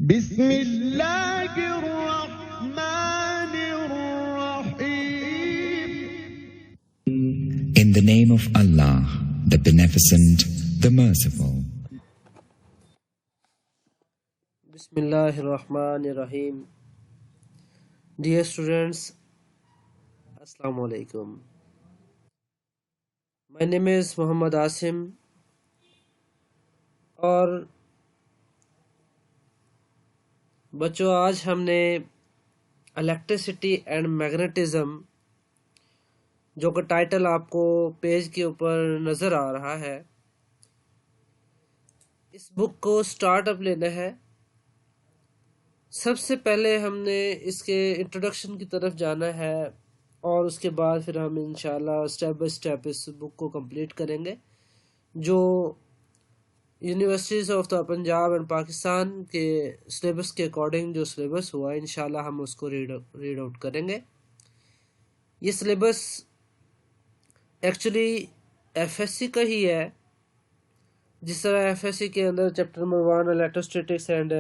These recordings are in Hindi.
Bismillahirrahmanirrahim. In the name of Allah, the Beneficent, the Merciful. Bismillahirrahmanirrahim. Dear students, Assalamu alaikum. My name is Muhammad Asim और बच्चों आज हमने इलेक्ट्रिसिटी एंड मैग्नेटिज्म जो का टाइटल आपको पेज के ऊपर नज़र आ रहा है, इस बुक को स्टार्टअप लेना है। सबसे पहले हमने इसके इंट्रोडक्शन की तरफ जाना है और उसके बाद फिर हम इंशाल्लाह स्टेप बाय स्टेप इस बुक को कंप्लीट करेंगे। जो universities of the Punjab and Pakistan के सिलेबस के अकॉर्डिंग जो सिलेबस हुआ है इंशाल्लाह हम उसको रीड आउट करेंगे। ये सिलेबस एक्चुअली एफएससी का ही है। जिस तरह एफएससी के अंदर chapter number 1 electrostatics and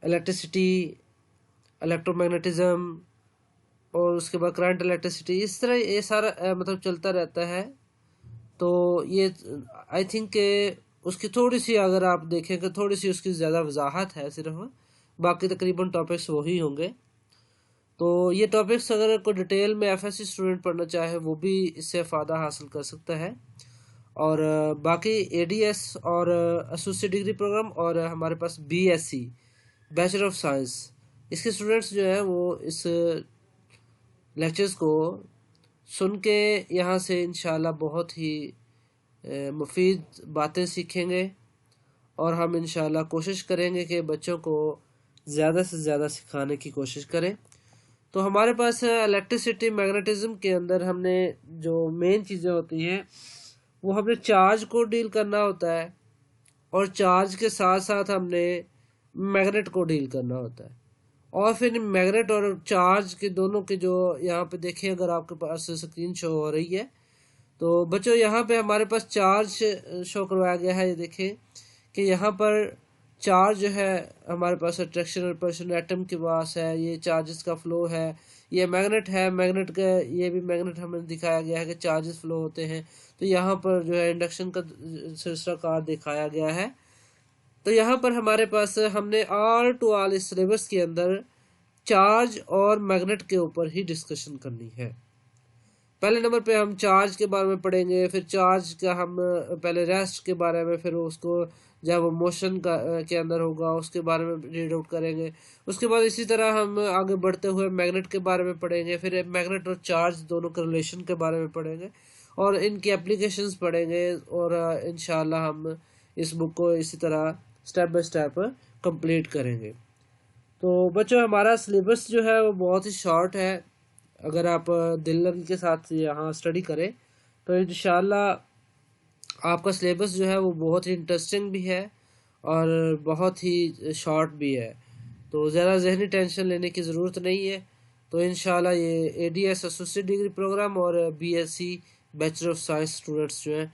electricity, electromagnetism और उसके बाद करंट इलेक्ट्रिसिटी, इस तरह ये सारा मतलब चलता रहता है। तो ये आई थिंक के उसकी थोड़ी सी अगर आप देखें कि थोड़ी सी उसकी ज़्यादा वजाहत है, सिर्फ बाकी तकरीबन टॉपिक्स वही होंगे। तो ये टॉपिक्स अगर कोई डिटेल में एफएससी स्टूडेंट पढ़ना चाहे वो भी इससे फ़ायदा हासिल कर सकता है। और बाकी एडीएस और एसोसिएट डिग्री प्रोग्राम और हमारे पास बीएससी बैचलर ऑफ साइंस, इसके स्टूडेंट्स जो हैं वो इस लेक्चर्स को सुन के यहाँ से इंशाल्लाह बहुत ही मुफीद बातें सीखेंगे और हम इंशाल्लाह कोशिश करेंगे कि बच्चों को ज़्यादा से ज़्यादा सिखाने की कोशिश करें। तो हमारे पास इलेक्ट्रिसिटी मैग्नेटिज्म के अंदर हमने जो मेन चीज़ें होती हैं वो हमने चार्ज को डील करना होता है और चार्ज के साथ साथ हमने मैग्नेट को डील करना होता है। और फिर मैग्नेट और चार्ज के दोनों के जो यहाँ पे देखें, अगर आपके पास स्क्रीन शो हो रही है तो बच्चों यहाँ पे हमारे पास चार्ज शो करवाया गया है। ये देखें कि यहाँ पर चार्ज जो है हमारे पास अट्रैक्शन और रिपल्शन एटम के पास है, ये चार्जेस का फ्लो है। ये मैग्नेट है, मैग्नेट का ये भी मैग्नेट हमें दिखाया गया है कि चार्जेस फ्लो होते हैं। तो यहाँ पर जो है इंडक्शन का सिलसिला कार दिखाया गया है। तो यहाँ पर हमारे पास हमने ऑल टू ऑल इस सिलेबस के अंदर चार्ज और मैग्नेट के ऊपर ही डिस्कशन करनी है। पहले नंबर पे हम चार्ज के बारे में पढ़ेंगे, फिर चार्ज का हम पहले रेस्ट के बारे में, फिर उसको जब वो मोशन का के अंदर होगा उसके बारे में रीड आउट करेंगे। उसके बाद इसी तरह हम आगे बढ़ते हुए मैग्नेट के बारे में पढ़ेंगे, फिर मैग्नेट और चार्ज दोनों के रिलेशन के बारे में पढ़ेंगे और इनकी एप्लीकेशंस पढ़ेंगे और इंशाल्लाह हम इस बुक को इसी तरह स्टेप बाय स्टेप कंप्लीट करेंगे। तो बच्चों हमारा सिलेबस जो है वो बहुत ही शॉर्ट है। अगर आप दिल लगी के साथ यहाँ स्टडी करें तो इंशाल्लाह आपका सिलेबस जो है वो बहुत ही इंटरेस्टिंग भी है और बहुत ही शॉर्ट भी है। तो ज़्यादा जहनी टेंशन लेने की ज़रूरत नहीं है। तो इंशाल्लाह ये एडीएस एसोसिएट डिग्री प्रोग्राम और BSc bachelor of science students जो हैं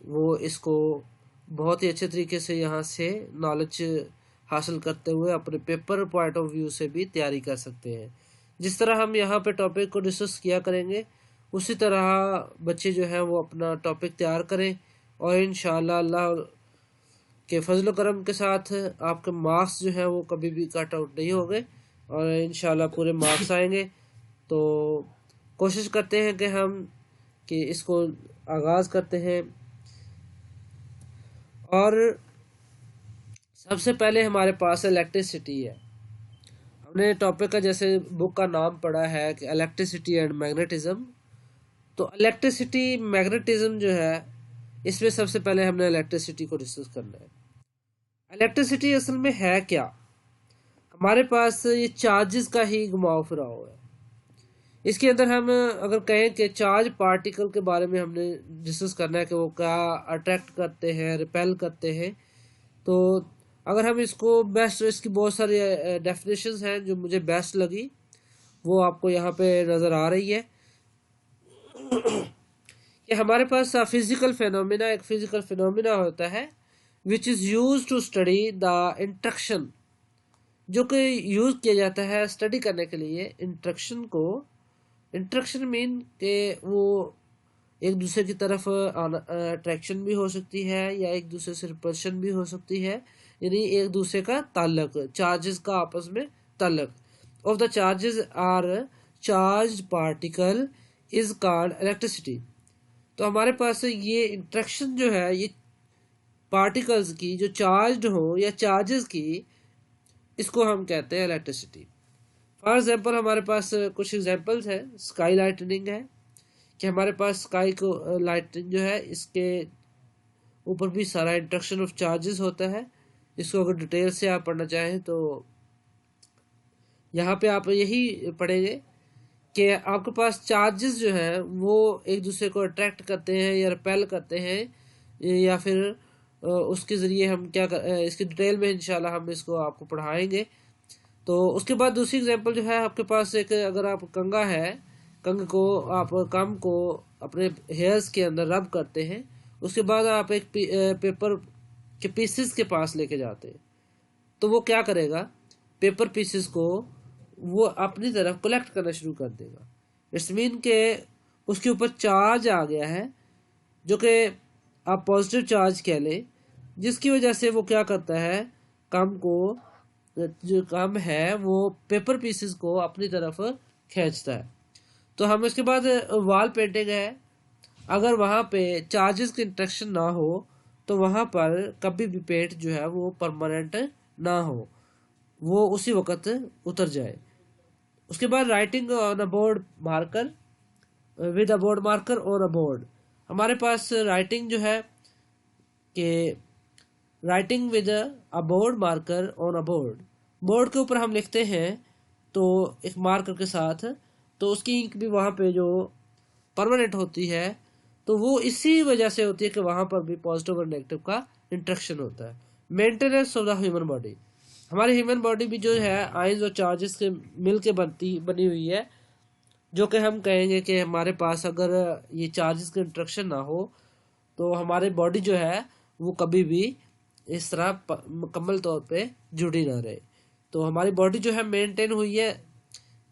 वो इसको बहुत ही अच्छे तरीके से यहाँ से नॉलेज हासिल करते हुए अपने पेपर पॉइंट ऑफ व्यू से भी तैयारी कर सकते हैं। जिस तरह हम यहाँ पे टॉपिक को डिस्कस किया करेंगे उसी तरह बच्चे जो हैं वो अपना टॉपिक तैयार करें और इंशाल्लाह अल्लाह के फजल करम के साथ आपके मार्क्स जो हैं वो कभी भी कट आउट नहीं होंगे और इंशाल्लाह पूरे मार्क्स आएंगे। तो कोशिश करते हैं कि इसको आगाज़ करते हैं। और सबसे पहले हमारे पास इलेक्ट्रिसिटी है। हमने टॉपिक का जैसे बुक का नाम पढ़ा है कि इलेक्ट्रिसिटी एंड मैग्नेटिज्म। तो इलेक्ट्रिसिटी मैग्नेटिज्म जो है इसमें सबसे पहले हमने इलेक्ट्रिसिटी को डिस्कस करना है। इलेक्ट्रिसिटी असल में है क्या? हमारे पास ये चार्जेस का ही घुमाव फिराव है। इसके अंदर हम अगर कहें कि चार्ज पार्टिकल के बारे में हमने डिस्कस करना है कि वो क्या अट्रैक्ट करते हैं, रिपेल करते हैं। तो अगर हम इसको बेस्ट, इसकी बहुत सारी डेफिनेशंस हैं जो मुझे बेस्ट लगी वो आपको यहाँ पे नज़र आ रही है कि हमारे पास फिजिकल फिनोमिना, एक फिजिकल फिनोमिना होता है which is use to study the interaction जो कि यूज़ किया जाता है स्टडी करने के लिए इंट्रैक्शन को। इंट्रैक्शन मीन के वो एक दूसरे की तरफ अट्रैक्शन भी हो सकती है या एक दूसरे से रिपल्शन भी हो सकती है, यानी एक दूसरे का ताल्लुक, चार्जेस का आपस में ताल्लुक। Of the charges are charge particle is called electricity. तो हमारे पास ये इंट्रैक्शन जो है ये पार्टिकल्स की जो चार्ज्ड हो या चार्जेस की, इसको हम कहते हैं इलेक्ट्रिसिटी। फॉर एग्जांपल हमारे पास कुछ एग्जांपल्स हैं। स्काई लाइटनिंग है कि हमारे पास स्काई को लाइटनिंग जो है इसके ऊपर भी सारा इंट्रैक्शन ऑफ चार्जेस होता है। इसको अगर डिटेल से आप पढ़ना चाहें तो यहाँ पे आप यही पढ़ेंगे कि आपके पास चार्जेस जो हैं वो एक दूसरे को अट्रैक्ट करते हैं या रिपेल करते हैं, या फिर उसके ज़रिए हम क्या इसकी डिटेल में इंशाल्लाह हम इसको आपको पढ़ाएंगे। तो उसके बाद दूसरी एग्जांपल जो है आपके पास एक, अगर आप कंघा है, कंघ को आप कम को अपने हेयर्स के अंदर रब करते हैं, उसके बाद आप एक पेपर के पीसेस के पास लेके जाते हैं, तो वो क्या करेगा, पेपर पीसेस को वो अपनी तरफ कलेक्ट करना शुरू कर देगा। इट्स मीन के उसके ऊपर चार्ज आ गया है जो कि आप पॉजिटिव चार्ज कह लें, जिसकी वजह से वो क्या करता है, कम को जो कम है वो पेपर पीसेस को अपनी तरफ खींचता है। तो हम इसके बाद वॉल पेंटिंग है, अगर वहाँ पे चार्जेस की इंट्रैक्शन ना हो तो वहाँ पर कभी भी पेंट जो है वो परमानेंट ना हो, वो उसी वक्त उतर जाए। उसके बाद writing on a board marker with a board marker on a board. हमारे पास राइटिंग जो है कि writing with a board marker on a board, board के ऊपर हम लिखते हैं तो एक मार्कर के साथ, तो उसकी इंक भी वहाँ पे जो परमानेंट होती है, तो वो इसी वजह से होती है कि वहाँ पर भी पॉजिटिव और नेगेटिव का इंट्रैक्शन होता है। Maintenance of the human body, हमारी ह्यूमन बॉडी भी जो है आयंस और चार्जेस के मिल के बनी हुई है, जो कि हम कहेंगे कि हमारे पास अगर ये चार्जेस का इंट्रैक्शन ना हो तो हमारी बॉडी जो है वो कभी भी इस तरह मुकम्मल तौर पे जुड़ी ना रहे। तो हमारी बॉडी जो है मेंटेन हुई है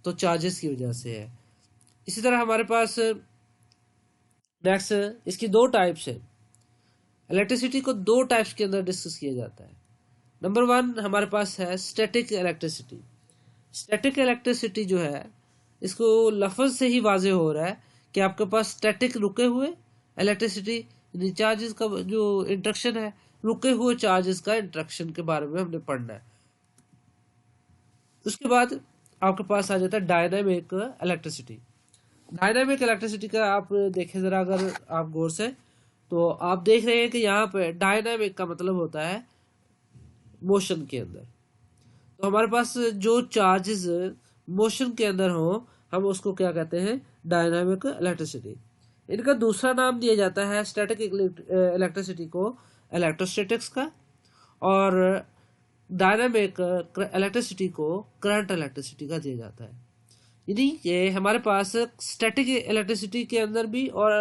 तो चार्जेस की वजह से है। इसी तरह हमारे पास नेक्स्ट इसकी दो टाइप्स है। इलेक्ट्रिसिटी को दो टाइप्स के अंदर डिस्कस किया जाता है। नंबर 1 हमारे पास है स्टैटिक इलेक्ट्रिसिटी। स्टैटिक इलेक्ट्रिसिटी जो है इसको लफ्ज से ही वाजे हो रहा है कि आपके पास स्टैटिक रुके हुए इलेक्ट्रिसिटी चार्जेस का जो इंट्रैक्शन है, रुके हुए चार्जेस का इंट्रैक्शन के बारे में हमने पढ़ना है। उसके बाद आपके पास आ जाता है डायनामिक इलेक्ट्रिसिटी। डायनामिक इलेक्ट्रिसिटी का आप देखें ज़रा, अगर आप गौर से, तो आप देख रहे हैं कि यहाँ पे डायनामिक का मतलब होता है मोशन के अंदर। तो हमारे पास जो चार्जेस मोशन के अंदर हो हम उसको क्या कहते हैं, डायनामिक इलेक्ट्रिसिटी। इनका दूसरा नाम दिया जाता है स्टैटिक इलेक्ट्रिसिटी को इलेक्ट्रोस्टैटिक्स का, और डायनामिक इलेक्ट्रिसिटी को करंट इलेक्ट्रिसिटी का दिया जाता है। यानी ये हमारे पास स्टैटिक इलेक्ट्रिसिटी के अंदर भी और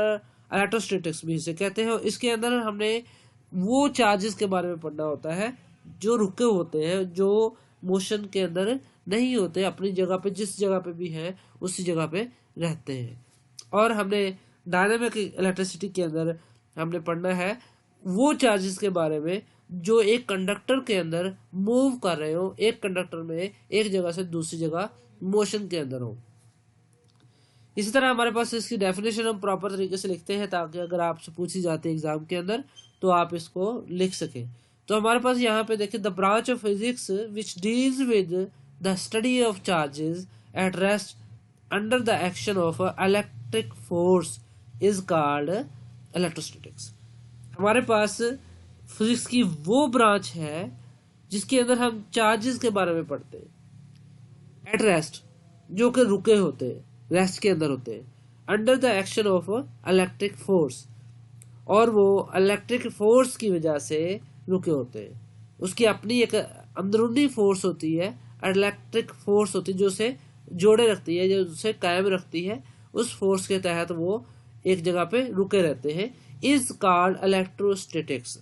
इलेक्ट्रोस्टैटिक्स भी इसे कहते हैं, इसके अंदर हमने वो चार्जेस के बारे में पढ़ना होता है जो रुके होते हैं, जो मोशन के अंदर नहीं होते, अपनी जगह पे जिस जगह पे भी हैं उसी जगह पे रहते हैं। और हमने डायनामिक इलेक्ट्रिसिटी के अंदर हमने पढ़ना है वो चार्जेस के बारे में जो एक कंडक्टर के अंदर मूव कर रहे हो, एक कंडक्टर में एक जगह से दूसरी जगह मोशन के अंदर हो। इसी तरह हमारे पास इसकी डेफिनेशन हम प्रॉपर तरीके से लिखते हैं ताकि अगर आपसे पूछी जाती है एग्जाम के अंदर तो आप इसको लिख सकें। तो हमारे पास यहाँ पे देखिए, the branch of physics which deals with the study of charges at rest under the action of electric force is called electrostatics. हमारे पास फिजिक्स की वो ब्रांच है जिसके अंदर हम चार्जेस के बारे में पढ़ते हैं एट रेस्ट, जो कि रुके होते हैं, रेस्ट के अंदर होते हैं, under the action of electric force, और वो इलेक्ट्रिक फोर्स की वजह से रुके होते हैं। उसकी अपनी एक अंदरूनी फोर्स होती है, इलेक्ट्रिक फोर्स होती है जो उसे जोड़े रखती है, जो उसे कायम रखती है, उस फोर्स के तहत वो एक जगह पे रुके रहते हैं, इज कॉल्ड इलेक्ट्रोस्टैटिक्स।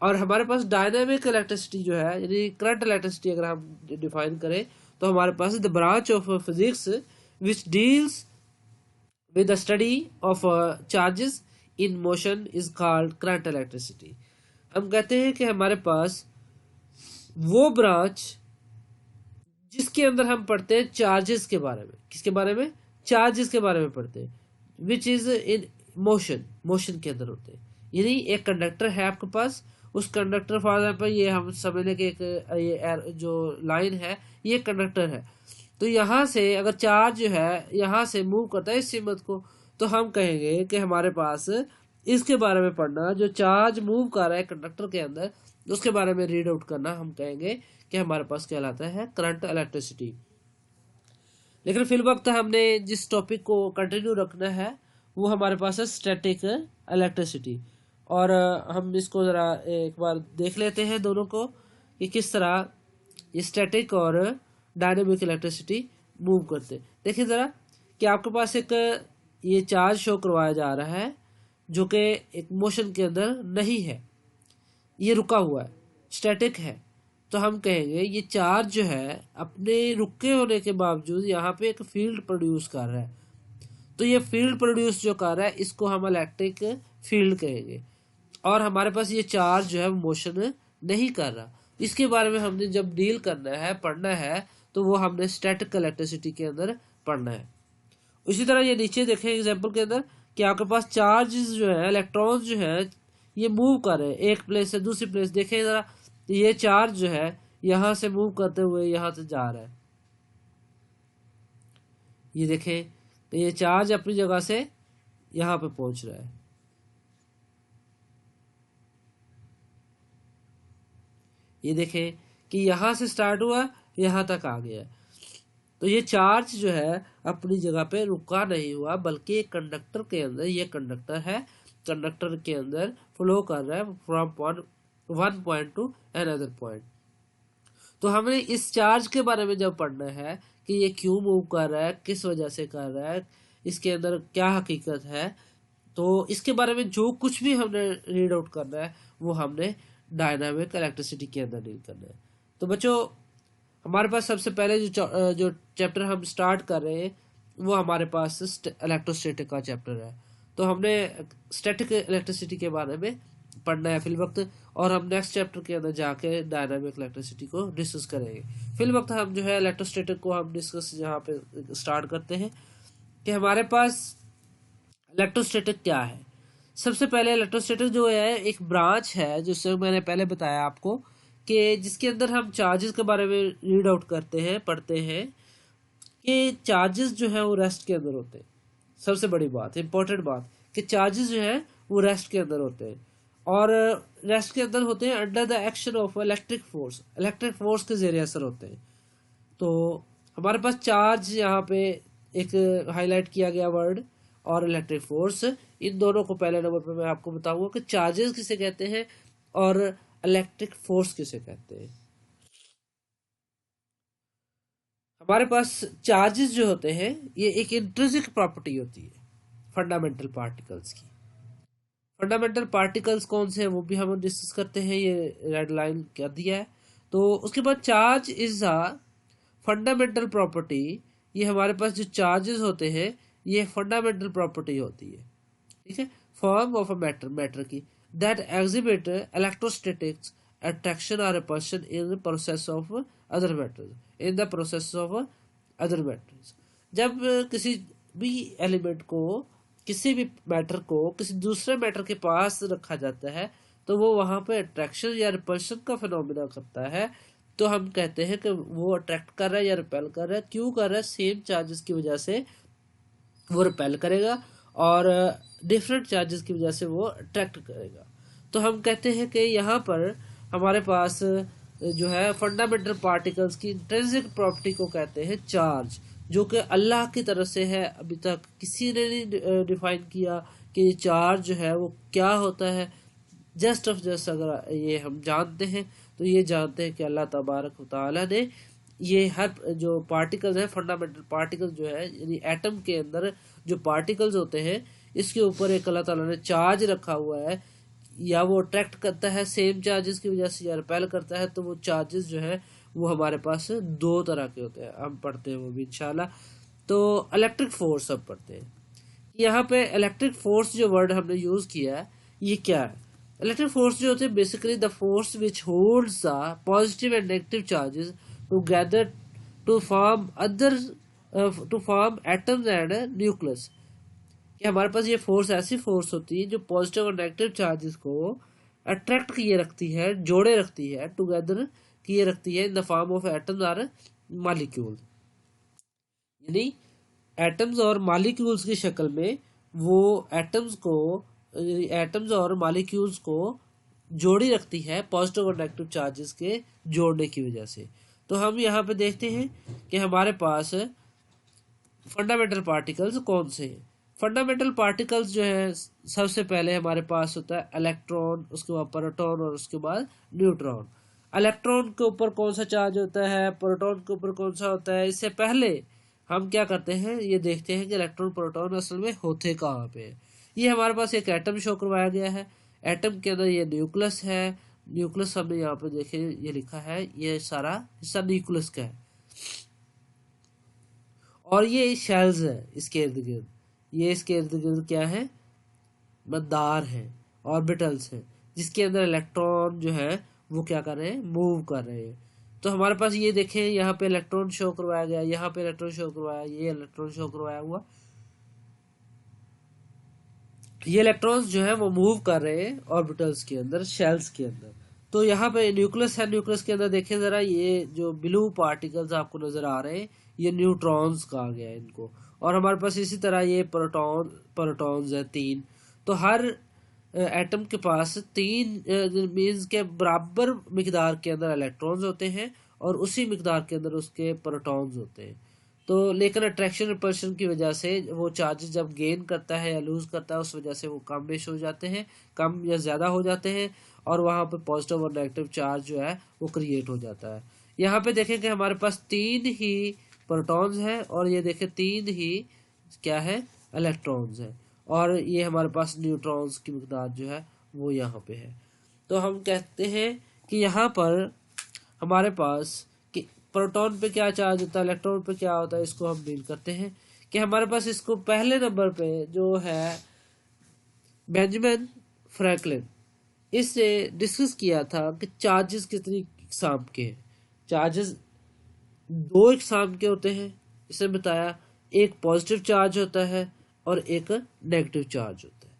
और हमारे पास डायनेमिक इलेक्ट्रिसिटी जो है, यानी करंट इलेक्ट्रिसिटी अगर हम डिफाइन करें तो हमारे पास the branch of physics which deals with the study of charges in motion is called current electricity। हम कहते हैं कि हमारे पास वो ब्रांच जिसके अंदर हम पढ़ते हैं चार्जेस के बारे में। किसके बारे में? चार्जेस के बारे में पढ़ते हैं, which is in motion, motion के अंदर होते हैं। यानी एक कंडक्टर है आपके पास, उस कंडक्टर फॉर एग्जाम्पल ये हम समझ लें कि एक ये जो लाइन है ये कंडक्टर है, तो यहाँ से अगर चार्ज जो है यहाँ से मूव करता है इस सीमत को, तो हम कहेंगे कि हमारे पास इसके बारे में पढ़ना, जो चार्ज मूव कर रहा है कंडक्टर के अंदर उसके बारे में रीड आउट करना, हम कहेंगे कि हमारे पास कहलाता है करंट इलेक्ट्रिसिटी। लेकिन फिल वक्त हमने जिस टॉपिक को कंटिन्यू रखना है वो हमारे पास है स्टैटिक इलेक्ट्रिसिटी, और हम इसको ज़रा एक बार देख लेते हैं दोनों को कि किस तरह ये स्टैटिक और डायनेमिक इलेक्ट्रिसिटी मूव करते। देखिए ज़रा कि आपके पास एक ये चार्ज शो करवाया जा रहा है जो कि एक मोशन के अंदर नहीं है, ये रुका हुआ है, स्टैटिक है। तो हम कहेंगे ये चार्ज जो है अपने रुके होने के बावजूद यहाँ पे एक फील्ड प्रोड्यूस कर रहा है। तो ये फील्ड प्रोड्यूस जो कर रहा है इसको हम इलेक्ट्रिक फील्ड कहेंगे। और हमारे पास ये चार्ज जो है मोशन नहीं कर रहा, इसके बारे में हमने जब डील करना है, पढ़ना है, तो वो हमने स्टैटिक इलेक्ट्रिसिटी के अंदर पढ़ना है। उसी तरह ये नीचे देखें एग्जांपल के अंदर कि आपके पास चार्जेस जो है, इलेक्ट्रॉन्स जो है ये मूव कर रहे हैं एक प्लेस से दूसरी प्लेस। देखें ज़रा, ये चार्ज जो है यहाँ से मूव करते हुए यहाँ से जा रहा है, ये देखें तो ये चार्ज अपनी जगह से यहाँ पे पहुंच रहा है। ये देखें कि यहाँ से स्टार्ट हुआ यहाँ तक आ गया। तो ये चार्ज जो है अपनी जगह पे रुका नहीं हुआ, बल्कि कंडक्टर के अंदर, ये कंडक्टर है, कंडक्टर के अंदर फ्लो कर रहा है from one point two another point. तो हमें इस चार्ज के बारे में जब पढ़ना है कि ये क्यों मूव कर रहा है, किस वजह से कर रहा है, इसके अंदर क्या हकीकत है, तो इसके बारे में जो कुछ भी हमने रीड आउट करना है वो हमने डायनामिक इलेक्ट्रिसिटी के अंदर डील करना है। तो बच्चों हमारे पास सबसे पहले जो चैप्टर हम स्टार्ट कर रहे हैं वो हमारे पास इलेक्ट्रोस्टैटिक का चैप्टर है। तो हमने स्टैटिक इलेक्ट्रिसिटी के बारे में पढ़ना है फिल वक्त, और हम नेक्स्ट चैप्टर के अंदर जाके डायनामिक इलेक्ट्रिसिटी को डिस्कस करेंगे। फिल वक्त हम जो है इलेक्ट्रोस्टैटिक को हम डिस्कस यहाँ पे स्टार्ट करते हैं कि हमारे पास इलेक्ट्रोस्टैटिक क्या है। सबसे पहले इलेक्ट्रोस्टैटिक जो है एक ब्रांच है, जिससे मैंने पहले बताया आपको कि जिसके अंदर हम चार्जेस के बारे में रीड आउट करते हैं, पढ़ते हैं कि चार्जेस जो है वो रेस्ट के अंदर होते हैं। सबसे बड़ी बात, इंपॉर्टेंट बात, कि चार्जेस जो है वो रेस्ट के अंदर होते हैं, और रेस्ट के अंदर होते हैं under the action of electric force, electric force के जरिए असर होते हैं। तो हमारे पास चार्ज यहाँ पे एक हाईलाइट किया गया वर्ड, और इलेक्ट्रिक फोर्स, इन दोनों को पहले नंबर पे मैं आपको बताऊंगा कि चार्जेस किसे कहते हैं और इलेक्ट्रिक फोर्स किसे कहते हैं। हमारे पास चार्जेस जो होते हैं ये एक इंट्रिंसिक प्रॉपर्टी होती है फंडामेंटल पार्टिकल्स की। फंडामेंटल पार्टिकल्स कौन से हैं वो भी हम डिस्कस करते हैं, ये रेड लाइन कर दिया है। तो उसके बाद charge is a fundamental property, ये हमारे पास जो चार्जेस होते हैं ये फंडामेंटल प्रॉपर्टी होती है, ठीक है, form of a matter, matter की, that exhibit electrostatics attraction or repulsion in the process of other matters, in the process of other matters। जब किसी भी एलिमेंट को, किसी भी मैटर को किसी दूसरे मैटर के पास रखा जाता है तो वो वहाँ पे अट्रैक्शन या रिपल्शन का फिनोमिना करता है। तो हम कहते हैं कि वो अट्रैक्ट कर रहा है या रिपेल कर रहा है। क्यों कर रहा है? सेम चार्जेस की वजह से वो रिपेल करेगा और डिफरेंट चार्जेस की वजह से वो अट्रैक्ट करेगा। तो हम कहते हैं कि यहाँ पर हमारे पास जो है फंडामेंटल पार्टिकल्स की इंट्रिंसिक प्रॉपर्टी को कहते हैं चार्ज, जो कि अल्लाह की तरफ से है। अभी तक किसी ने नहीं डिफाइन किया कि चार्ज जो है वो क्या होता है। जस्ट ऑफ जस्ट अगर ये हम जानते हैं तो ये जानते हैं कि अल्लाह तबारक व तआला ने ये हर जो पार्टिकल्स है, फंडामेंटल पार्टिकल्स जो है, यानी एटम के अंदर जो पार्टिकल्स होते हैं, इसके ऊपर एक अल्लाह ताला ने चार्ज रखा हुआ है। या वो अट्रैक्ट करता है सेम चार्जेस की वजह से या रिपेल करता है, तो वो चार्जेस जो है वो हमारे पास दो तरह के होते हैं, हम पढ़ते हैं वो भी इंशाल्लाह। तो इलेक्ट्रिक फोर्स अब पढ़ते हैं। यहाँ पे इलेक्ट्रिक फोर्स जो वर्ड हमने यूज किया है ये क्या है। इलेक्ट्रिक फोर्स जो होते हैं basically the force which holds the positive and negative charges together to form other to form atoms and nucleus. कि हमारे पास ये फोर्स ऐसी फोर्स होती है जो पॉजिटिव और नेगेटिव चार्जेस को अट्रैक्ट किए रखती है, जोड़े रखती है, टुगेदर किए रखती है in the form of atoms और मॉलिक्यूल। यानी एटम्स और मॉलिक्यूल्स की शक्ल में वो एटम्स और मॉलिक्यूल्स को जोड़ी रखती है पॉजिटिव और नेगेटिव चार्जेस के जोड़ने की वजह से। तो हम यहाँ पे देखते हैं कि हमारे पास फंडामेंटल पार्टिकल्स कौन से हैं। फंडामेंटल पार्टिकल्स जो है सबसे पहले हमारे पास होता है इलेक्ट्रॉन, उसके बाद प्रोटॉन और उसके बाद न्यूट्रॉन। इलेक्ट्रॉन के ऊपर कौन सा चार्ज होता है, प्रोटॉन के ऊपर कौन सा होता है, इससे पहले हम क्या करते हैं ये देखते हैं कि इलेक्ट्रॉन प्रोटॉन असल में होते कहाँ पे हैं। ये हमारे पास एक एटम शो करवाया गया है, एटम के अंदर ये न्यूक्लियस है, न्यूक्लियस हमने यहाँ पे देखे ये लिखा है, ये सारा हिस्सा न्यूक्लियस का है और ये शेल्स है इसके इर्द गिर्द, ये इसके इर्द गिर्द क्या है, मदार है, ऑर्बिटल्स हैं जिसके अंदर इलेक्ट्रॉन जो है वो क्या कर रहे हैं, मूव कर रहे हैं। तो हमारे पास ये देखें यहाँ पे इलेक्ट्रॉन शो करवाया गया, यहाँ पे इलेक्ट्रॉन शो करवाया, ये इलेक्ट्रॉन शो करवाया हुआ, ये इलेक्ट्रॉन्स जो है वो मूव कर रहे हैं ऑर्बिटल्स के अंदर, शेल्स के अंदर। तो यहाँ पे न्यूक्लियस है, न्यूक्लियस के अंदर देखें जरा, ये जो ब्लू पार्टिकल्स आपको नजर आ रहे हैं ये न्यूट्रॉन्स कहा गया है इनको। और हमारे पास इसी तरह ये प्रोटॉन्स है 3। तो हर एटम के पास 3 मीन्स के बराबर मिकदार के अंदर इलेक्ट्रॉन्स होते हैं और उसी मिकदार के अंदर उसके प्रोटॉन्स होते हैं। तो लेकिन अट्रैक्शन रिपल्शन की वजह से वो चार्जेस जब गेन करता है या लूज करता है उस वजह से वो कम बेश हो जाते हैं, कम या ज़्यादा हो जाते हैं और वहाँ पर पॉजिटिव और नेगेटिव चार्ज जो है वो क्रिएट हो जाता है। यहाँ पे देखें कि हमारे पास 3 ही प्रोटॉन्स हैं और ये देखें 3 ही क्या है, इलेक्ट्रॉन्स हैं और ये हमारे पास न्यूट्रॉन्स की मिकदार जो है वो यहाँ पे है। तो हम कहते हैं कि यहाँ पर हमारे पास कि प्रोटॉन पे क्या चार्ज होता है, इलेक्ट्रॉन पे क्या होता है, इसको हम डील करते हैं कि हमारे पास इसको पहले नंबर पे जो है बेंजामिन फ्रैंकलिन, इससे डिस्कस किया था कि चार्जेस कितनी इकसाम के हैं। चार्जेस 2 इकसाम के होते हैं, इसने बताया, एक पॉजिटिव चार्ज होता है और एक नेगेटिव चार्ज होता है।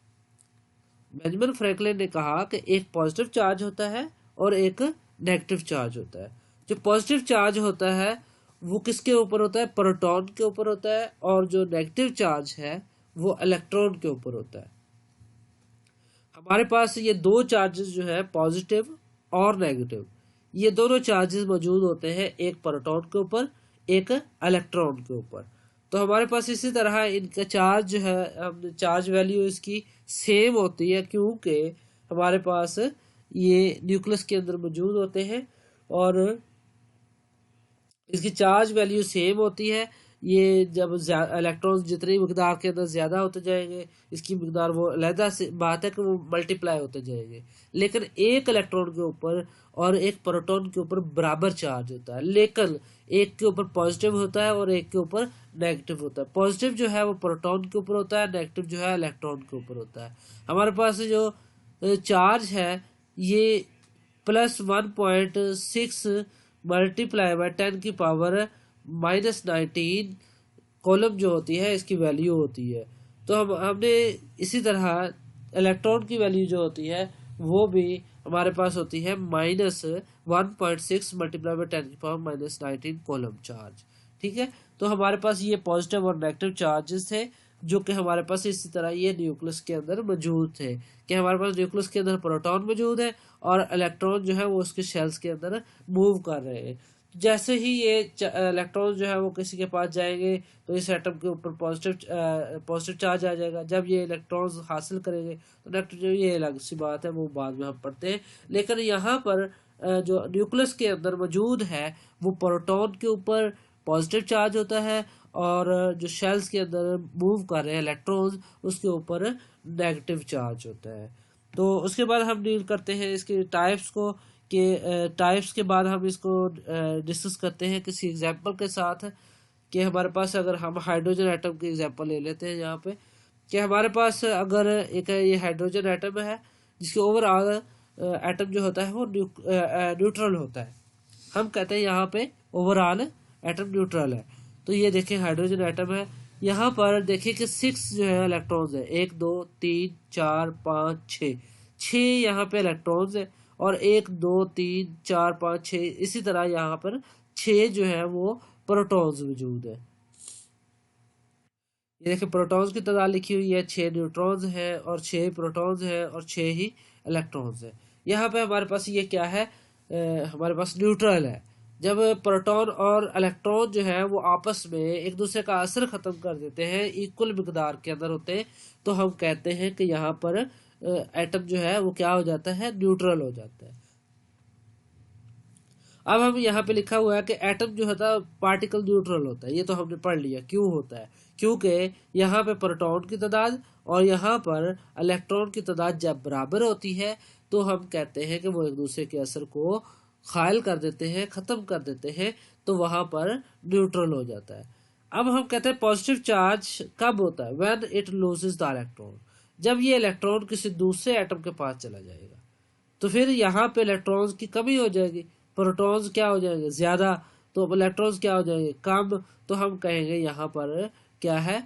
बेंजामिन फ्रैंकलिन ने कहा कि एक पॉजिटिव चार्ज होता है और एक नेगेटिव चार्ज होता है। जो पॉजिटिव चार्ज होता है वो किसके ऊपर होता है, प्रोटॉन के ऊपर होता है, और जो नेगेटिव चार्ज है वो इलेक्ट्रॉन के ऊपर होता है। हमारे पास ये 2 चार्जेस जो है पॉजिटिव और नेगेटिव, ये दोनों चार्जेस मौजूद होते हैं, एक प्रोटॉन के ऊपर एक इलेक्ट्रॉन के ऊपर। तो हमारे पास इसी तरह इनका चार्ज जो है, हम चार्ज वैल्यू इसकी सेम होती है क्योंकि हमारे पास ये न्यूक्लियस के अंदर मौजूद होते हैं और इसकी चार्ज वैल्यू सेम होती है। ये जब इलेक्ट्रॉन्स जितनी मिकदार के अंदर ज़्यादा होते जाएंगे इसकी मिकदार वो अलहदा से बात है कि वो मल्टीप्लाई होते जाएंगे, लेकिन एक इलेक्ट्रॉन के ऊपर और एक प्रोटॉन के ऊपर बराबर चार्ज होता है, लेकिन एक के ऊपर पॉजिटिव होता है और एक के ऊपर नेगेटिव होता है। पॉजिटिव जो है वो प्रोटॉन के ऊपर होता है, नेगेटिव जो है इलेक्ट्रॉन के ऊपर होता है। हमारे पास जो चार्ज है ये +1.6 मल्टीप्लाई बाय 10 की पावर -19 कॉलम जो होती है इसकी वैल्यू होती है। तो हमने इसी तरह इलेक्ट्रॉन की वैल्यू जो होती है वो भी हमारे पास होती है -1.6 मल्टीप्लाई बाय 10 की पावर -19 कॉलम चार्ज। ठीक है, तो हमारे पास ये पॉजिटिव और नेगेटिव चार्जेस थे जो कि हमारे पास इसी तरह ये न्यूक्लियस के अंदर मौजूद थे कि हमारे पास न्यूक्लियस के अंदर प्रोटॉन मौजूद है और इलेक्ट्रॉन जो है वो उसके शेल्स के अंदर मूव कर रहे हैं। जैसे ही ये इलेक्ट्रॉन जो है वो किसी के पास जाएंगे तो इस एटम के ऊपर पॉजिटिव चार्ज आ जाएगा। जब ये इलेक्ट्रॉन्स हासिल करेंगे तो नेगेटिव, जो ये अलग सी बात है वो बाद में हम पढ़ते हैं। लेकिन यहाँ पर जो न्यूक्लियस के अंदर मौजूद है वो प्रोटॉन के ऊपर पॉजिटिव चार्ज होता है और जो शेल्स के अंदर मूव कर रहे हैं इलेक्ट्रॉन्स उसके ऊपर नेगेटिव चार्ज होता है। तो उसके बाद हम डील करते हैं इसके टाइप्स को, कि टाइप्स के बाद हम इसको डिस्कस करते हैं किसी एग्जांपल के साथ, कि हमारे पास अगर हम हाइड्रोजन एटम की एग्जांपल ले लेते हैं यहाँ पे, कि हमारे पास अगर एक ये हाइड्रोजन एटम है जिसके ओवरऑल एटम जो होता है वो न्यूट्रल होता है। हम कहते हैं यहाँ पे ओवरऑल एटम न्यूट्रल है। तो ये देखें हाइड्रोजन एटम है, यहाँ पर देखिए कि 6 जो है इलेक्ट्रॉन्स है, 1 2 3 4 5 6 यहाँ पे इलेक्ट्रॉन्स है, और 1 2 3 4 5 6 इसी तरह यहाँ पर 6 जो है वो प्रोटॉन्स मौजूद है। ये देखिए प्रोटॉन्स की तादाद लिखी हुई है, 6 न्यूट्रॉन्स है और 6 प्रोटॉन्स है और 6 ही इलेक्ट्रॉन्स है। यहाँ पे हमारे पास ये क्या है, हमारे पास न्यूट्रल है। जब प्रोटॉन और इलेक्ट्रॉन जो है वो आपस में एक दूसरे का असर ख़त्म कर देते हैं, इक्वल मिकदार के अंदर होते हैं, तो हम कहते हैं कि यहाँ पर एटम जो है वो क्या हो जाता है, न्यूट्रल हो जाता है। अब हम यहाँ पे लिखा हुआ है कि एटम जो होता है पार्टिकल न्यूट्रल होता है, ये तो हमने पढ़ लिया क्यों होता है, क्योंकि यहाँ पे प्रोटॉन की तादाद और यहाँ पर इलेक्ट्रॉन की तादाद जब बराबर होती है तो हम कहते हैं कि वो एक दूसरे के असर को खायल कर देते हैं, ख़त्म कर देते हैं, तो वहाँ पर न्यूट्रल हो जाता है। अब हम कहते हैं पॉजिटिव चार्ज कब होता है, when it loses the electron, जब ये इलेक्ट्रॉन किसी दूसरे एटम के पास चला जाएगा, तो फिर यहाँ पे इलेक्ट्रॉन्स की कमी हो जाएगी, प्रोटॉन्स क्या हो जाएंगे ज़्यादा, तो इलेक्ट्रॉन्स क्या हो जाएंगे कम, तो हम कहेंगे यहाँ पर क्या है,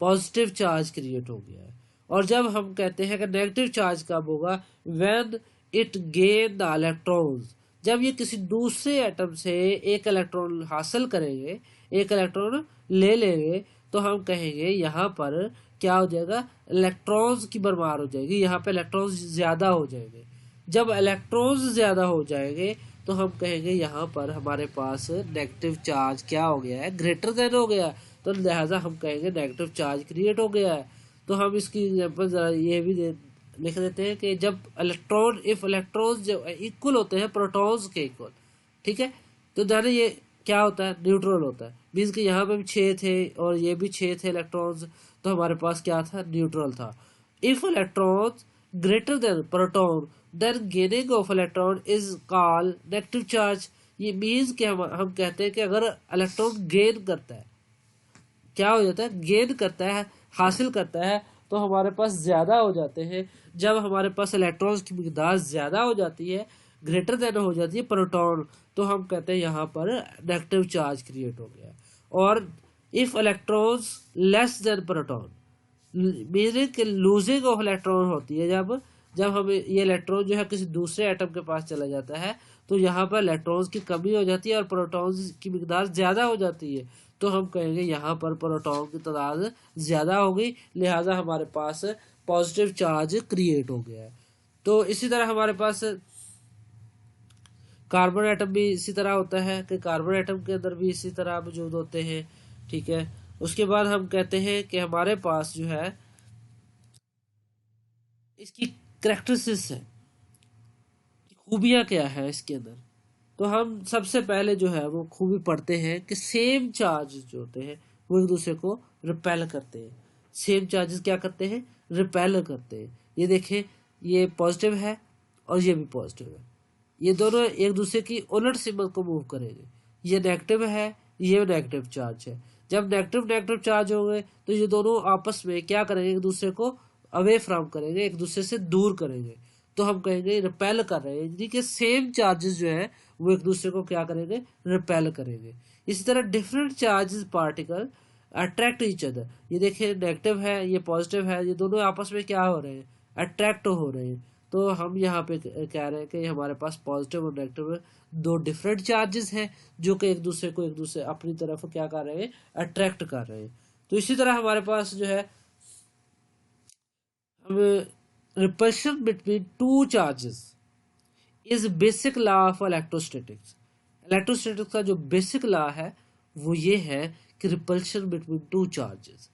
पॉजिटिव चार्ज क्रिएट हो गया है। और जब हम कहते हैं कि नेगेटिव चार्ज कब होगा, when it gain the electrons, जब ये किसी दूसरे एटम से एक इलेक्ट्रॉन हासिल करेंगे, एक इलेक्ट्रॉन ले लेंगे, तो हम कहेंगे यहाँ पर क्या हो जाएगा, इलेक्ट्रॉन्स की भरमार हो जाएगी, यहाँ पे इलेक्ट्रॉन्स ज़्यादा हो जाएंगे। जब इलेक्ट्रॉन्स ज़्यादा हो जाएंगे तो हम कहेंगे यहाँ पर हमारे पास नेगेटिव चार्ज क्या हो गया है, ग्रेटर देन हो गया, तो लिहाजा हम कहेंगे नेगेटिव चार्ज क्रिएट हो गया है। तो हम इसकी एग्जांपल ज़रा ये भी लिख देते हैं कि जब इलेक्ट्रॉन इफ इलेक्ट्रॉन्स जो इक्वल होते हैं प्रोटॉन्स के इक्वल, ठीक है, तो जाने ये क्या होता है, न्यूट्रल होता है। मीन्स कि यहाँ पे भी 6 थे और ये भी 6 थे इलेक्ट्रॉन्स, तो हमारे पास क्या था, न्यूट्रल था। If electrons greater then proton then gaining of electron is called negative charge. ये मीन्स कि हम कहते हैं कि अगर इलेक्ट्रॉन गेन करता है, क्या हो जाता है, गेन करता है, हासिल करता है, तो हमारे पास ज़्यादा हो जाते हैं। जब हमारे पास इलेक्ट्रॉन्स की मिकदार ज़्यादा हो जाती है, ग्रेटर देन हो जाती है प्रोटॉन, तो हम कहते हैं यहाँ पर नेगेटिव चार्ज क्रिएट हो गया। और if electrons less than proton, meaning कि लूजिंग ऑफ इलेक्ट्रॉन होती है, जब हम ये इलेक्ट्रॉन जो है किसी दूसरे एटम के पास चला जाता है, तो यहाँ पर इलेक्ट्रॉन्स की कमी हो जाती है और प्रोटॉन्स की मिकदार ज़्यादा हो जाती है, तो हम कहेंगे यहाँ पर प्रोटॉन की तादाद ज़्यादा हो गई, लिहाजा हमारे पास पॉजिटिव चार्ज क्रिएट हो गया है। तो इसी तरह हमारे पास कार्बन एटम भी इसी तरह होता है कि कार्बन एटम के अंदर भी इसी तरह मौजूद होते हैं, ठीक है। उसके बाद हम कहते हैं कि हमारे पास जो है इसकी करेक्टरिस्टिक्स है, खूबियाँ क्या है इसके अंदर। तो हम सबसे पहले जो है वो खूबी पढ़ते हैं कि सेम चार्ज जो होते हैं वो एक दूसरे को रिपेल करते हैं। सेम चार्जेस क्या करते हैं, रिपेल करते हैं। ये देखें, ये पॉजिटिव है और ये भी पॉजिटिव है, ये दोनों एक दूसरे की उलट सिंबल को मूव करेंगे। ये नेगेटिव है, ये नेगेटिव चार्ज है। जब नेगेटिव नेगेटिव चार्ज होंगे तो ये दोनों आपस में क्या करेंगे, एक दूसरे को अवे फ्रॉम करेंगे, एक दूसरे से दूर करेंगे, तो हम कहेंगे रिपेल कर रहे हैं, यानी कि सेम चार्जेस जो है वो एक दूसरे को क्या करेंगे, रिपेल करेंगे। इसी तरह different charges particle attract each other. ये देखिए नेगेटिव है, ये पॉजिटिव है, ये दोनों आपस में क्या हो रहे हैं, अट्रैक्ट हो रहे हैं। तो हम यहाँ पे कह रहे हैं कि हमारे पास पॉजिटिव और नेगेटिव दो डिफरेंट चार्जेस हैं जो कि एक दूसरे अपनी तरफ क्या कर रहे हैं, अट्रैक्ट कर रहे हैं। तो इसी तरह हमारे पास जो है हम repulsion between two charges is basic law of electrostatics. Electrostatics का जो बेसिक लॉ है वो ये है कि रिपल्शन बिटवीन टू चार्जेस,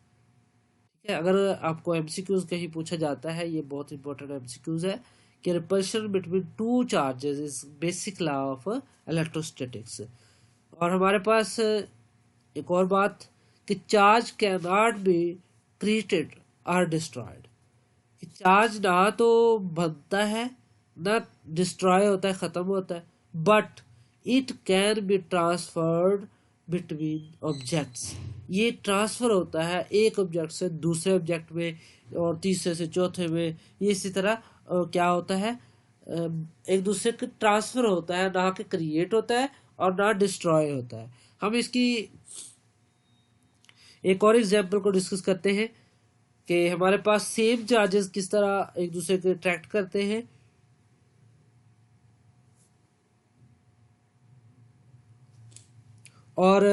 ठीक है। अगर आपको एमसीक्यूज कहीं पूछा जाता है, ये बहुत इंपॉर्टेंट एमसीक्यूज है कि repulsion between two charges is basic law of electrostatics. और हमारे पास एक और बात कि charge can not be created और डिस्ट्रॉयड, कि चार्ज ना तो बनता है ना डिस्ट्रॉय होता है, ख़त्म होता है, but it can be transferred between objects. ये ट्रांसफ़र होता है एक ऑब्जेक्ट से दूसरे ऑब्जेक्ट में और तीसरे से चौथे में। ये इसी तरह क्या होता है, एक दूसरे के ट्रांसफ़र होता है, ना कि क्रिएट होता है और ना डिस्ट्रॉय होता है। हम इसकी एक और एग्जांपल को डिस्कस करते हैं कि हमारे पास सेम चार्जेस किस तरह एक दूसरे को अट्रैक्ट करते हैं। और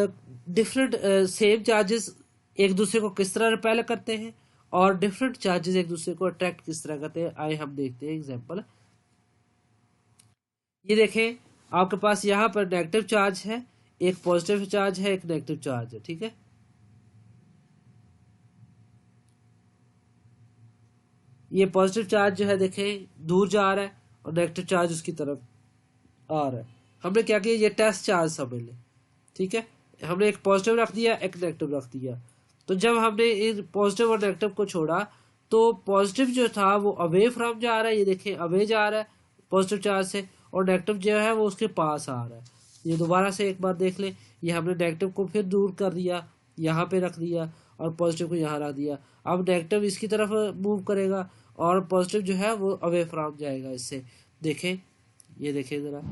डिफरेंट सेम चार्जेस एक दूसरे को किस तरह रिपेल करते हैं और डिफरेंट चार्जेस एक दूसरे को अट्रैक्ट किस तरह करते हैं। आइए हम देखते हैं एग्जांपल। ये देखें, आपके पास यहाँ पर नेगेटिव चार्ज है, एक पॉजिटिव चार्ज है, एक नेगेटिव चार्ज है, ठीक है। ये पॉजिटिव चार्ज जो है देखें दूर जा रहा है और नेगेटिव चार्ज उसकी तरफ आ रहा है। हमने क्या किया, ये टेस्ट चार्ज समझ लें, ठीक है। हमने एक पॉजिटिव रख दिया, एक नेगेटिव रख दिया। तो जब हमने इन पॉजिटिव और नेगेटिव को छोड़ा तो पॉजिटिव जो था वो अवे फ्रॉम जा रहा है, ये देखें अवे जा रहा है पॉजिटिव चार्ज से, और नेगेटिव जो है वो उसके पास आ रहा है। ये दोबारा से एक बार देख लें, ये हमने नेगेटिव को फिर दूर कर दिया, यहाँ पे रख दिया, और पॉजिटिव को यहाँ रख दिया। अब नेगेटिव इसकी तरफ मूव करेगा और पॉजिटिव जो है वो अवे फ्रॉम जाएगा इससे। देखें, ये देखें ज़रा,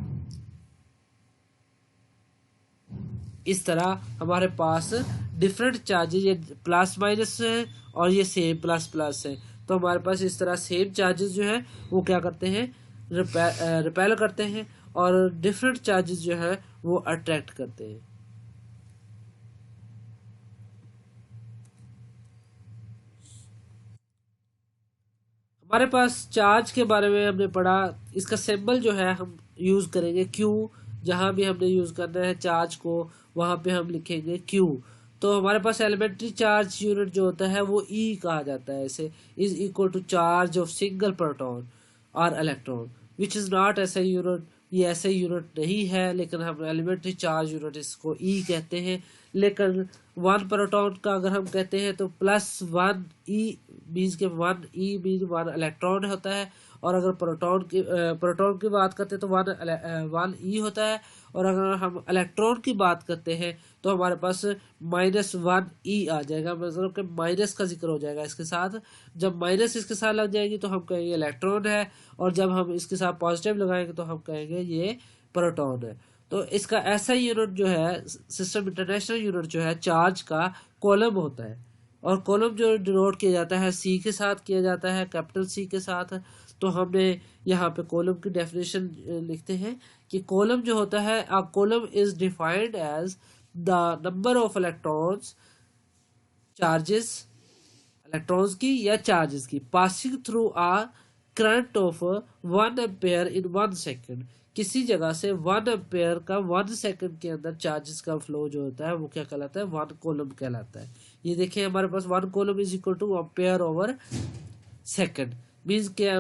इस तरह हमारे पास डिफरेंट चार्जेस, ये प्लस माइनस है और ये सेम प्लस प्लस है। तो हमारे पास इस तरह सेम चार्जेस जो है वो क्या करते हैं, रिपेल करते हैं, और डिफरेंट चार्जेस जो है वो अट्रैक्ट करते हैं। हमारे पास चार्ज के बारे में हमने पढ़ा, इसका सिंबल जो है हम यूज़ करेंगे क्यू। जहाँ भी हमने यूज़ करना है चार्ज को वहाँ पे हम लिखेंगे क्यू। तो हमारे पास एलिमेंट्री चार्ज यूनिट जो होता है वो ई कहा जाता है, इसे is equal to charge of single proton और इलेक्ट्रॉन विच इज़ नॉट ऐसा यूनिट। ये ऐसे यूनिट नहीं है, लेकिन हम एलिमेंट्री चार्ज यूनिट इसको ई कहते हैं। लेकिन वन प्रोटॉन का अगर हम कहते हैं तो +1 ई मीन्स के 1 ई मीन 1 इलेक्ट्रॉन होता है, और अगर प्रोटॉन की बात करते हैं तो 1 ई होता है, और अगर हम इलेक्ट्रॉन की बात करते हैं तो हमारे पास -1 ई आ जाएगा, मतलब कि माइनस का जिक्र हो जाएगा इसके साथ। जब माइनस इसके साथ लग जाएगी तो हम कहेंगे इलेक्ट्रॉन है, और जब हम इसके साथ पॉजिटिव लगाएंगे तो हम कहेंगे ये प्रोटॉन है। तो इसका ऐसा यूनिट जो है, सिस्टम इंटरनेशनल यूनिट जो है चार्ज का, कॉलम होता है, और कॉलम जो डिनोट किया जाता है सी के साथ किया जाता है, कैपिटल सी के साथ। तो हमने यहाँ पे कॉलम की डेफिनेशन लिखते हैं कि कॉलम जो होता है, a coulomb is defined as the number of electrons, charges, electrons की या चार्जेस की, passing through a current of 1 ampere in 1 second. किसी जगह से 1 एम्पेयर का 1 सेकंड के अंदर चार्जेस का फ्लो जो होता है वो क्या कहलाता है, 1 कॉलम कहलाता है। ये देखिए हमारे पास 1 column is equal to ampere over second, means के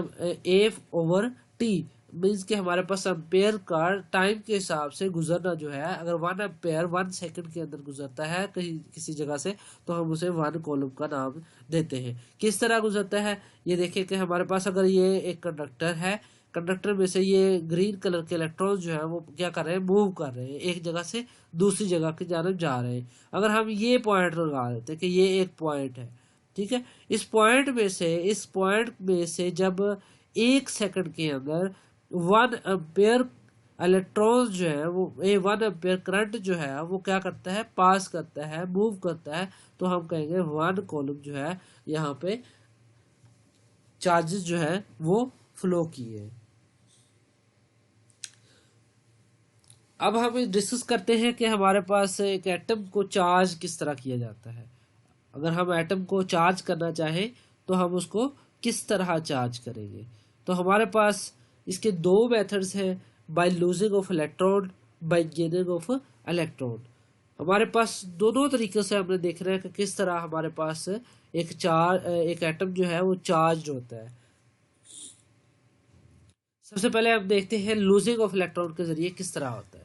A/T, मीन्स के हमारे पास एम्पेयर का टाइम के हिसाब से गुजरना जो है, अगर 1 एम्पेयर 1 सेकंड के अंदर गुजरता है कहीं किसी जगह से तो हम उसे 1 कॉलम का नाम देते हैं। किस तरह गुजरता है, ये देखिए कि हमारे पास अगर ये एक कंडक्टर है, कंडक्टर में से ये ग्रीन कलर के इलेक्ट्रॉन जो है वो क्या कर रहे हैं, मूव कर रहे हैं, एक जगह से दूसरी जगह की जानब जा रहे हैं। अगर हम ये पॉइंट लगा देते हैं कि ये एक पॉइंट है, ठीक है, इस पॉइंट में से जब 1 सेकंड के अंदर 1 एम्पेयर इलेक्ट्रॉन जो है वो 1 एम्पेयर करंट जो है वो क्या करता है, पास करता है, मूव करता है, तो हम कहेंगे 1 कॉलम जो है यहाँ पे चार्जेस जो है वो फ्लो किए। अब हम डिस्कस करते हैं कि हमारे पास एक एटम को चार्ज किस तरह किया जाता है। अगर हम एटम को चार्ज करना चाहें तो हम उसको किस तरह चार्ज करेंगे। तो हमारे पास इसके 2 मेथड्स हैं, by losing of electron, bye gaining of electron. हमारे पास दोनों तरीके से हमने देख रहे हैं कि किस तरह हमारे पास एक एटम जो है वो चार्ज होता है। सबसे पहले हम देखते हैं लूजिंग ऑफ इलेक्ट्रॉन के जरिए किस तरह होता है।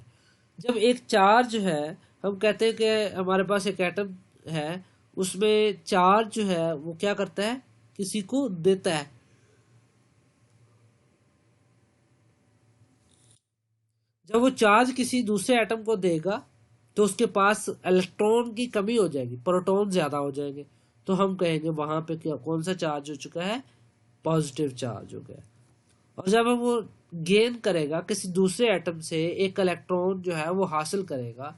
जब एक चार्ज है, हम कहते हैं कि हमारे पास एक एटम है, उसमें चार्ज जो है वो क्या करता है, किसी को देता है, जब वो चार्ज किसी दूसरे एटम को देगा तो उसके पास इलेक्ट्रॉन की कमी हो जाएगी, प्रोटॉन ज्यादा हो जाएंगे, तो हम कहेंगे वहां पे क्या कौन सा चार्ज हो चुका है, पॉजिटिव चार्ज हो गया। और जब वो गेन करेगा किसी दूसरे एटम से एक इलेक्ट्रॉन जो है वो हासिल करेगा,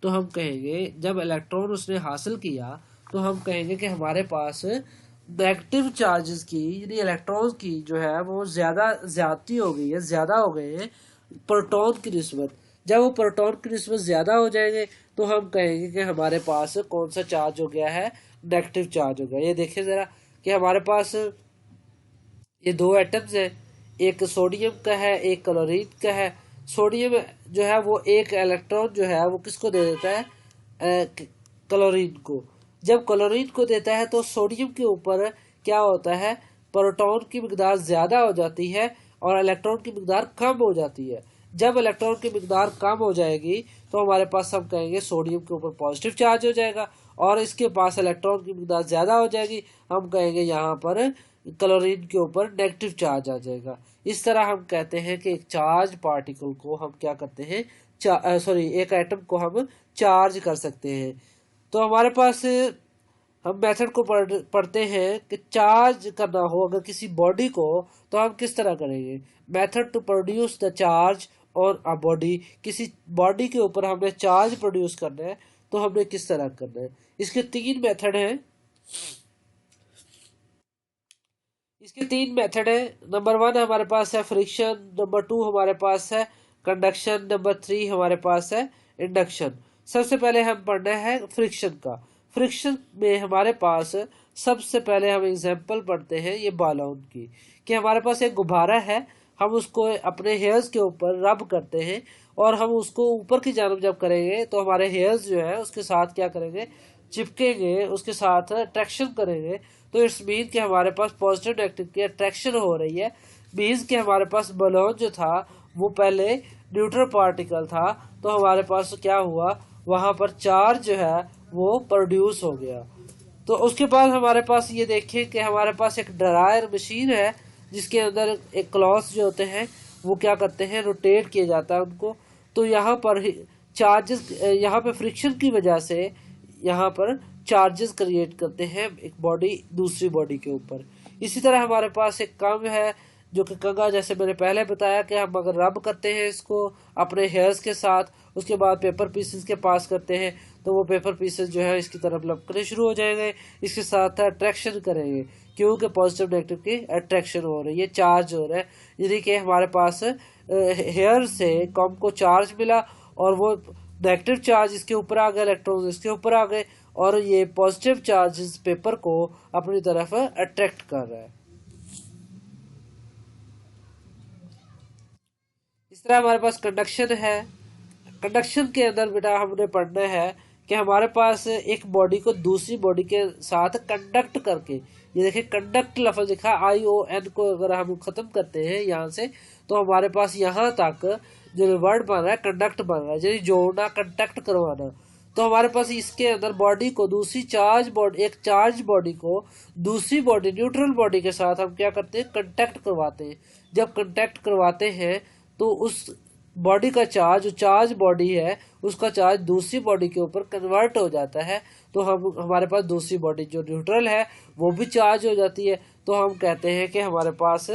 तो हम कहेंगे जब इलेक्ट्रॉन उसने हासिल किया तो हम कहेंगे कि हमारे पास नेगेटिव चार्जेस की यानी इलेक्ट्रॉन की जो है वो ज्यादती हो गई है, ज्यादा हो गए हैं प्रोटॉन की निस्बत। जब वो प्रोटॉन की निस्बत ज्यादा हो जाएंगे तो हम कहेंगे कि हमारे पास कौन सा चार्ज हो गया है, नेगेटिव चार्ज हो गया। ये देखिए जरा कि हमारे पास ये दो एटम्स हैं, एक सोडियम का है एक क्लोरीन का है। सोडियम जो है वो एक इलेक्ट्रॉन जो है वो किसको दे देता है, क्लोरीन को। जब क्लोरीन को देता है तो सोडियम के ऊपर क्या होता है, प्रोटॉन की मिकदार ज्यादा हो जाती है और इलेक्ट्रॉन की मिकदार कम हो जाती है। जब इलेक्ट्रॉन की मिकदार कम हो जाएगी तो हमारे पास हम कहेंगे सोडियम के ऊपर पॉजिटिव चार्ज हो जाएगा, और इसके पास इलेक्ट्रॉन की मिकदार ज्यादा हो जाएगी, हम कहेंगे यहाँ पर क्लोरीन के ऊपर नेगेटिव चार्ज आ जाएगा। इस तरह हम कहते हैं कि एक चार्ज पार्टिकल को हम क्या करते हैं, एक एटम को हम चार्ज कर सकते हैं। तो हमारे पास हम मेथड को पढ़ते हैं कि चार्ज करना हो अगर किसी बॉडी को तो हम किस तरह करेंगे। Method to produce the charge और अ बॉडी, किसी बॉडी के ऊपर हमने चार्ज प्रोड्यूस करना है तो हमने किस तरह करना है। इसके तीन मेथड हैं, नंबर 1 हमारे पास है फ्रिक्शन, नंबर 2 हमारे पास है कंडक्शन, नंबर 3 हमारे पास है इंडक्शन। सबसे पहले हम पढ़ना है फ्रिक्शन का। फ्रिक्शन में हमारे पास सबसे पहले हम एग्जांपल पढ़ते हैं ये बालून की, कि हमारे पास एक गुब्बारा है, हम उसको अपने हेयर्स के ऊपर रब करते हैं और हम उसको ऊपर की जानब जब करेंगे तो हमारे हेयर्स जो है उसके साथ क्या करेंगे, चिपकेंगे, उसके साथ अट्रैक्शन करेंगे। तो इट्स मीन कि हमारे पास पॉजिटिव नेगेटिव की अट्रैक्शन हो रही है। मीन्स कि हमारे पास बलून जो था वो पहले न्यूट्रल पार्टिकल था, तो हमारे पास क्या हुआ, वहां पर चार्ज जो है वो प्रोड्यूस हो गया। तो उसके बाद हमारे पास ये देखें कि हमारे पास एक ड्रायर मशीन है जिसके अंदर एक क्लॉथ जो होते हैं वो क्या करते हैं, रोटेट किया जाता है उनको। तो यहाँ पर चार्जेस, यहाँ पे फ्रिक्शन की वजह से यहाँ पर चार्जेस क्रिएट करते हैं एक बॉडी दूसरी बॉडी के ऊपर। इसी तरह हमारे पास एक कम है जो कि कंघा, जैसे मैंने पहले बताया कि हम अगर रब करते हैं इसको अपने हेयर्स के साथ, उसके बाद पेपर पीसेस के पास करते हैं तो वो पेपर पीसेस जो है इसकी तरफ लपकने शुरू हो जाएंगे, इसके साथ अट्रैक्शन करेंगे क्योंकि पॉजिटिव नेगेटिव की अट्रैक्शन हो रही है, चार्ज हो रहा है। यानी कि हमारे पास हेयर से कम को चार्ज मिला और वो नेगेटिव चार्ज इसके ऊपर आ गए, इलेक्ट्रॉन इसके ऊपर आ गए, और ये पॉजिटिव चार्जेस पेपर को अपनी तरफ अट्रैक्ट कर रहा है। इस तरह हमारे पास कंडक्शन है। कंडक्शन के अंदर बेटा हमने पढ़ना है कि हमारे पास एक बॉडी को दूसरी बॉडी के साथ कंडक्ट करके, ये देखिए कंडक्ट लफ्ज लिखा ION को अगर हम खत्म करते हैं यहाँ से तो हमारे पास यहाँ तक जो वर्ड बन रहा है कंडक्ट बन रहा है, यानी जोड़ना, कंडक्ट करवाना। तो हमारे पास इसके अंदर बॉडी को दूसरी चार्ज बॉडी, एक चार्ज बॉडी को दूसरी बॉडी न्यूट्रल बॉडी के साथ हम क्या करते हैं, कंटैक्ट करवाते हैं। जब कंटैक्ट करवाते हैं तो उस बॉडी का चार्ज, जो चार्ज बॉडी है उसका चार्ज दूसरी बॉडी के ऊपर कन्वर्ट हो जाता है, तो हम हमारे पास दूसरी बॉडी जो न्यूट्रल है वो भी चार्ज हो जाती है। तो हम कहते हैं कि हमारे पास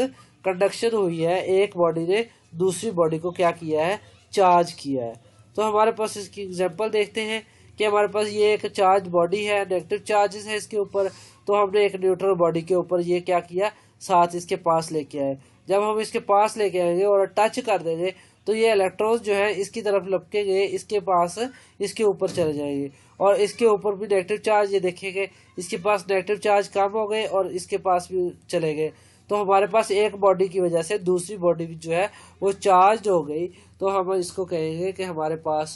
कंडक्शन हुई है, एक बॉडी ने दूसरी बॉडी को क्या किया है, चार्ज किया है। तो हमारे पास इसकी एग्जांपल देखते हैं कि हमारे पास ये एक चार्ज बॉडी है, नेगेटिव चार्जेस है इसके ऊपर, तो हमने एक न्यूट्रल बॉडी के ऊपर ये क्या किया, साथ इसके पास लेके आए। जब हम इसके पास लेके आएंगे और टच कर देंगे तो ये इलेक्ट्रॉन्स जो है इसकी तरफ लपकेंगे, इसके पास इसके ऊपर चले जाएंगे, और इसके ऊपर भी नेगेटिव चार्ज, ये देखेंगे इसके पास नेगेटिव चार्ज कम हो गए और इसके पास भी चले गए। तो हमारे पास एक बॉडी की वजह से दूसरी बॉडी जो है वो चार्ज हो गई, तो हम इसको कहेंगे कि हमारे पास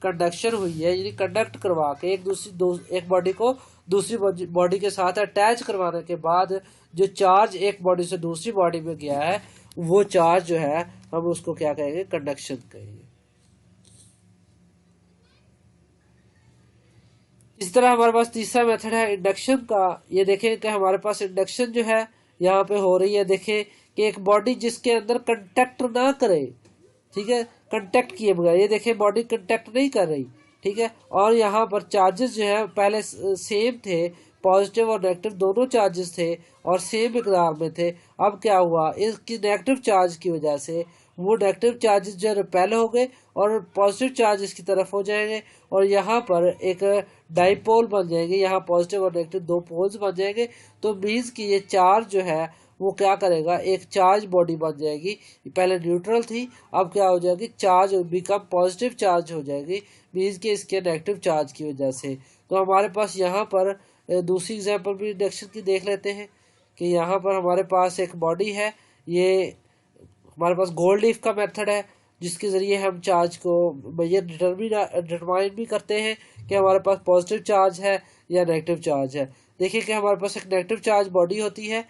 कंडक्शन हुई है, यानी कंडक्ट करवा के एक बॉडी को दूसरी बॉडी के साथ अटैच करवाने के बाद जो चार्ज एक बॉडी से दूसरी बॉडी में गया है वो चार्ज जो है हम उसको क्या कहेंगे, कंडक्शन कहेंगे। इस तरह हमारे पास तीसरा मेथड है इंडक्शन का। ये देखें कि हमारे पास इंडक्शन जो है यहाँ पे हो रही है, देखें कि एक बॉडी जिसके अंदर कंटैक्ट ना करे, ठीक है, कंटेक्ट किए बगैर। ये देखिए बॉडी कंटेक्ट नहीं कर रही, ठीक है। और यहाँ पर चार्जेस जो है पहले सेम थे, पॉजिटिव और नेगेटिव दोनों चार्जेस थे और सेम मकदार में थे। अब क्या हुआ, इसकी नेगेटिव चार्ज की वजह से वो नेगेटिव चार्जेस जो रिपेल हो गए और पॉजिटिव चार्ज इसकी तरफ हो जाएंगे और यहाँ पर एक डाइपोल बन जाएंगे, यहाँ पॉजिटिव और नेगेटिव दो पोल्स बन जाएंगे। तो मीन्स कि ये चार्ज जो है वो क्या करेगा, एक चार्ज बॉडी बन जाएगी। पहले न्यूट्रल थी, अब क्या हो जाएगी, चार्ज बिकम पॉजिटिव चार्ज हो जाएगी, मीन्स कि इसके नेगेटिव चार्ज की वजह से। तो हमारे पास यहाँ पर दूसरी एग्जांपल भी इंडक्शन की देख लेते हैं कि यहाँ पर हमारे पास एक बॉडी है, ये हमारे पास गोल्ड लीफ का मेथड है जिसके ज़रिए हम चार्ज को ये डिटरमाइन भी करते हैं कि हमारे पास पॉजिटिव चार्ज है या नेगेटिव चार्ज है। देखिए कि हमारे पास एक नेगेटिव चार्ज बॉडी होती है,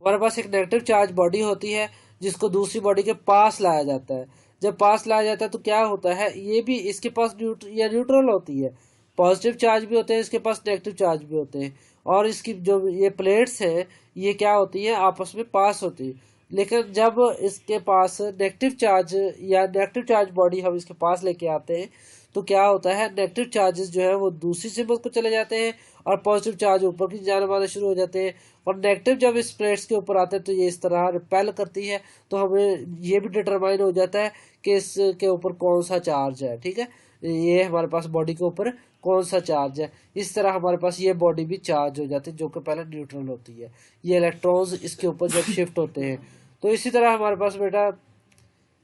हमारे पास एक नेगेटिव चार्ज बॉडी होती है जिसको दूसरी बॉडी के पास लाया जाता है। जब पास लाया जाता है तो क्या होता है, ये भी इसके पास न्यूट्रल होती है, पॉजिटिव चार्ज भी होते हैं इसके पास, नेगेटिव चार्ज भी होते हैं। और इसकी जो ये प्लेट्स हैं ये क्या होती है, आपस में पास होती है। लेकिन जब इसके पास नेगेटिव चार्ज या नेगेटिव चार्ज बॉडी हम इसके पास लेके आते हैं तो क्या होता है, नेगेटिव चार्जेस जो है वो दूसरी सिंबल को चले जाते हैं और पॉजिटिव चार्ज ऊपर की जाने वाले शुरू हो जाते हैं। और नेगेटिव जब इस प्लेट्स के ऊपर आते हैं तो ये इस तरह रिपेल करती है, तो हमें ये भी डिटरमाइन हो जाता है कि इसके ऊपर कौन सा चार्ज है, ठीक है, ये हमारे पास बॉडी के ऊपर कौन सा चार्ज है। इस तरह हमारे पास ये बॉडी भी चार्ज हो जाती है जो कि पहले न्यूट्रल होती है, ये इलेक्ट्रॉन्स इसके ऊपर जब शिफ्ट होते हैं। तो इसी तरह हमारे पास बेटा,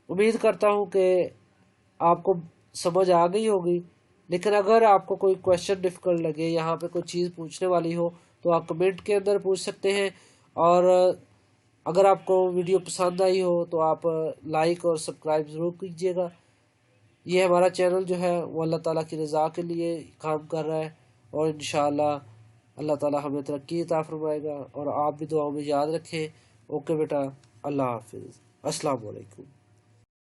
उम्मीद करता हूँ कि आपको समझ आ गई होगी। लेकिन अगर आपको कोई क्वेश्चन डिफिकल्ट लगे, यहाँ पे कोई चीज़ पूछने वाली हो तो आप कमेंट के अंदर पूछ सकते हैं। और अगर आपको वीडियो पसंद आई हो तो आप लाइक और सब्सक्राइब ज़रूर कीजिएगा। ये हमारा चैनल जो है वो अल्लाह ताला की रज़ा के लिए काम कर रहा है और इंशाअल्लाह अल्लाह ताला हमें तरक्की अता फरमाएगा। और आप भी दुआओं में याद रखें। ओके बेटा, अल्लाह हाफिज़, अस्सलाम वालेकुम।